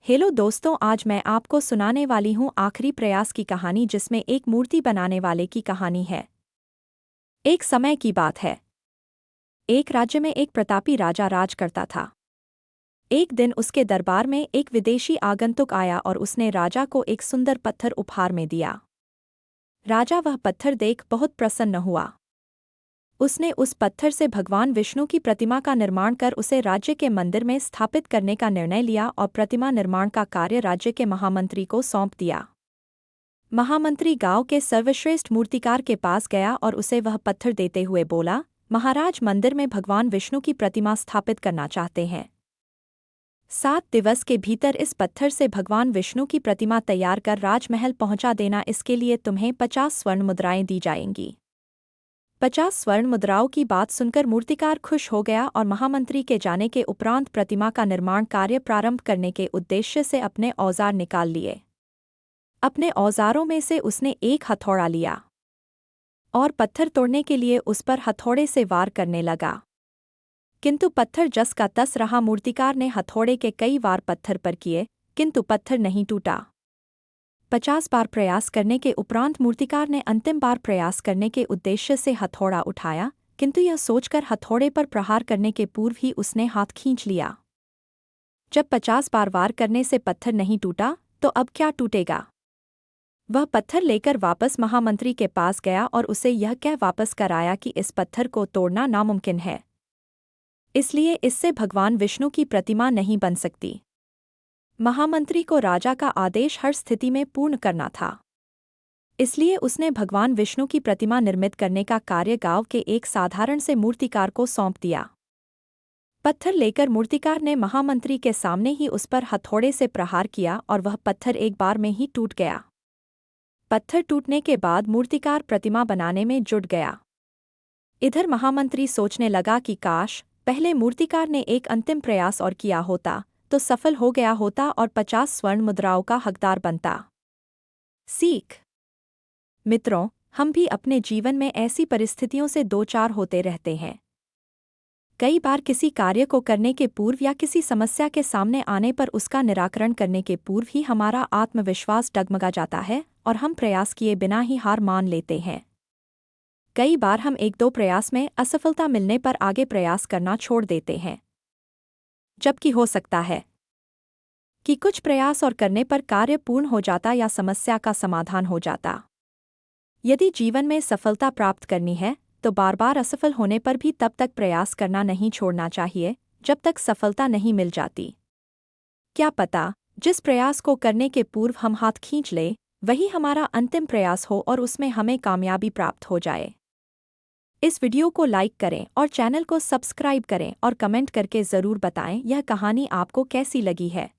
Hello दोस्तों, आज मैं आपको सुनाने वाली हूँ आखिरी प्रयास की कहानी, जिसमें एक मूर्ति बनाने वाले की कहानी है। एक समय की बात है। एक राज्य में एक प्रतापी राजा राज करता था। एक दिन उसके दरबार में एक विदेशी आगंतुक आया और उसने राजा को एक सुंदर पत्थर उपहार में दिया। राजा वह पत्थर देख बहुत प्रसन्न हुआ। उसने उस पत्थर से भगवान विष्णु की प्रतिमा का निर्माण कर उसे राज्य के मंदिर में स्थापित करने का निर्णय लिया और प्रतिमा निर्माण का कार्य राज्य के महामंत्री को सौंप दिया। महामंत्री गांव के सर्वश्रेष्ठ मूर्तिकार के पास गया और उसे वह पत्थर देते हुए बोला, महाराज, मंदिर में भगवान विष्णु की प्रतिमा स्थापित करना चाहते हैं। 7 दिवस के भीतर इस पत्थर से भगवान विष्णु की प्रतिमा तैयार कर राजमहल पहुंचा देना। इसके लिए तुम्हें 50 स्वर्ण मुद्राएं दी जाएंगी। 50 स्वर्ण मुद्राओं की बात सुनकर मूर्तिकार खुश हो गया और महामंत्री के जाने के उपरांत प्रतिमा का निर्माण कार्य प्रारंभ करने के उद्देश्य से अपने औजार निकाल लिए। अपने औजारों में से उसने एक हथौड़ा लिया और पत्थर तोड़ने के लिए उस पर हथौड़े से वार करने लगा। किंतु पत्थर जस का तस रहा। मूर्तिकार ने हथौड़े के कई वार पत्थर पर किए, किंतु पत्थर नहीं टूटा। 50 बार प्रयास करने के उपरांत मूर्तिकार ने अंतिम बार प्रयास करने के उद्देश्य से हथौड़ा उठाया, किंतु यह सोचकर हथौड़े पर प्रहार करने के पूर्व ही उसने हाथ खींच लिया। जब 50 बार वार करने से पत्थर नहीं टूटा, तो अब क्या टूटेगा? वह पत्थर लेकर वापस महामंत्री के पास गया और उसे यह कह वापस कराया कि इस पत्थर को तोड़ना नामुमकिन है, इसलिए इससे भगवान विष्णु की प्रतिमा नहीं बन सकती। महामंत्री को राजा का आदेश हर स्थिति में पूर्ण करना था, इसलिए उसने भगवान विष्णु की प्रतिमा निर्मित करने का कार्य गांव के एक साधारण से मूर्तिकार को सौंप दिया। पत्थर लेकर मूर्तिकार ने महामंत्री के सामने ही उस पर हथौड़े से प्रहार किया और वह पत्थर एक बार में ही टूट गया। पत्थर टूटने के बाद मूर्तिकार प्रतिमा बनाने में जुट गया। इधर महामंत्री सोचने लगा कि काश पहले मूर्तिकार ने एक अंतिम प्रयास और किया होता तो सफल हो गया होता और 50 स्वर्ण मुद्राओं का हकदार बनता। सीख। मित्रों, हम भी अपने जीवन में ऐसी परिस्थितियों से दो चार होते रहते हैं। कई बार किसी कार्य को करने के पूर्व या किसी समस्या के सामने आने पर उसका निराकरण करने के पूर्व ही हमारा आत्मविश्वास डगमगा जाता है और हम प्रयास किए बिना ही हार मान लेते हैं। कई बार हम एक दो प्रयास में असफलता मिलने पर आगे प्रयास करना छोड़ देते हैं, जबकि हो सकता है कि कुछ प्रयास और करने पर कार्य पूर्ण हो जाता या समस्या का समाधान हो जाता। यदि जीवन में सफलता प्राप्त करनी है तो बार बार असफल होने पर भी तब तक प्रयास करना नहीं छोड़ना चाहिए जब तक सफलता नहीं मिल जाती। क्या पता जिस प्रयास को करने के पूर्व हम हाथ खींच लें वही हमारा अंतिम प्रयास हो और उसमें हमें कामयाबी प्राप्त हो जाए। इस वीडियो को लाइक करें और चैनल को सब्सक्राइब करें और कमेंट करके ज़रूर बताएं यह कहानी आपको कैसी लगी है।